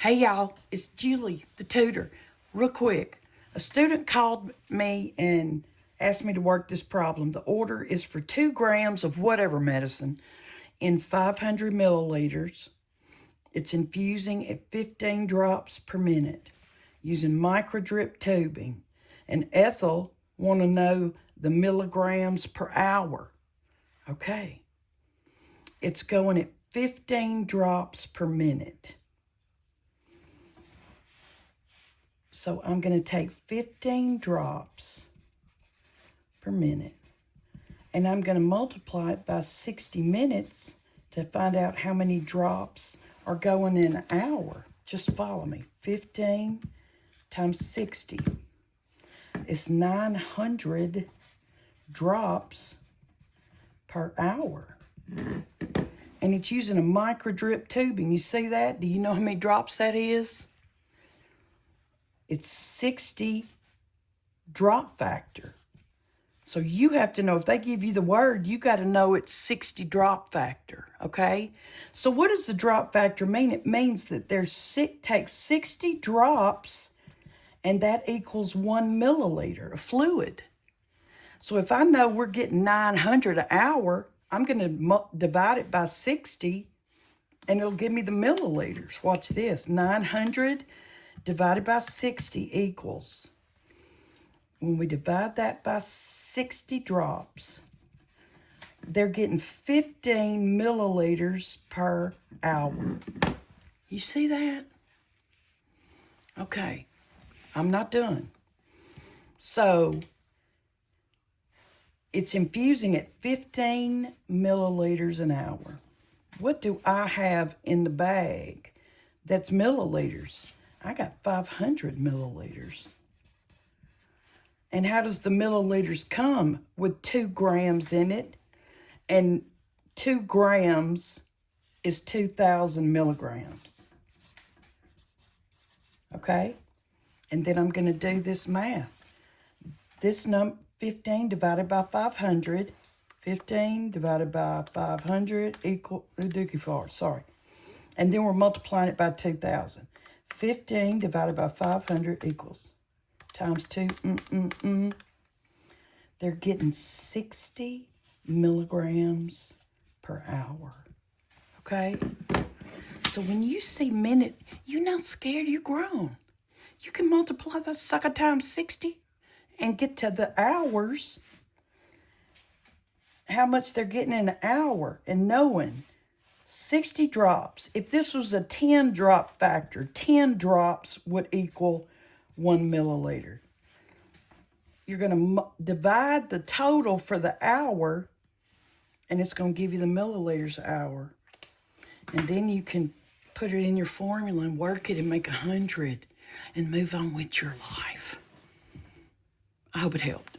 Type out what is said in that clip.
Hey y'all, it's Julie, the tutor. Real quick, a student called me and asked me to work this problem. The order is for 2 grams of whatever medicine in 500 milliliters. It's infusing at 15 drops per minute using microdrip tubing. And Ethel want to know the milligrams per hour. Okay. It's going at 15 drops per minute. So I'm going to take 15 drops per minute, and I'm going to multiply it by 60 minutes to find out how many drops are going in an hour. Just follow me. 15 times 60 is 900 drops per hour. And it's using a microdrip tubing. You see that? Do you know how many drops that is? It's 60 drop factor. So you have to know, if they give you the word, you got to know it's 60 drop factor, okay? So what does the drop factor mean? It means that takes 60 drops, and that equals 1 milliliter of fluid. So if I know we're getting 900 an hour, I'm going to divide it by 60, and it'll give me the milliliters. Watch this. 900 divided by 60 equals, when we divide that by 60 drops, they're getting 15 milliliters per hour. You see that? Okay, I'm not done. So it's infusing at 15 milliliters an hour. What do I have in the bag that's milliliters? I got 500 milliliters. And how does the milliliters come? With 2 grams in it. And 2 grams is 2,000 milligrams. Okay? And then I'm going to do this math. This 15 divided by 500. 15 divided by 500 equal, sorry. And then we're multiplying it by 2,000. 15 divided by 500 equals times 2. They're getting 60 milligrams per hour. Okay? So when you see minute, you're not scared, you're grown. You can multiply that sucker times 60 and get to the hours, how much they're getting in an hour, and knowing 60 drops. If this was a 10 drop factor, 10 drops would equal 1 milliliter. You're going to divide the total for the hour, and it's going to give you the milliliters an hour. And then you can put it in your formula and work it and make 100 and move on with your life. I hope it helped.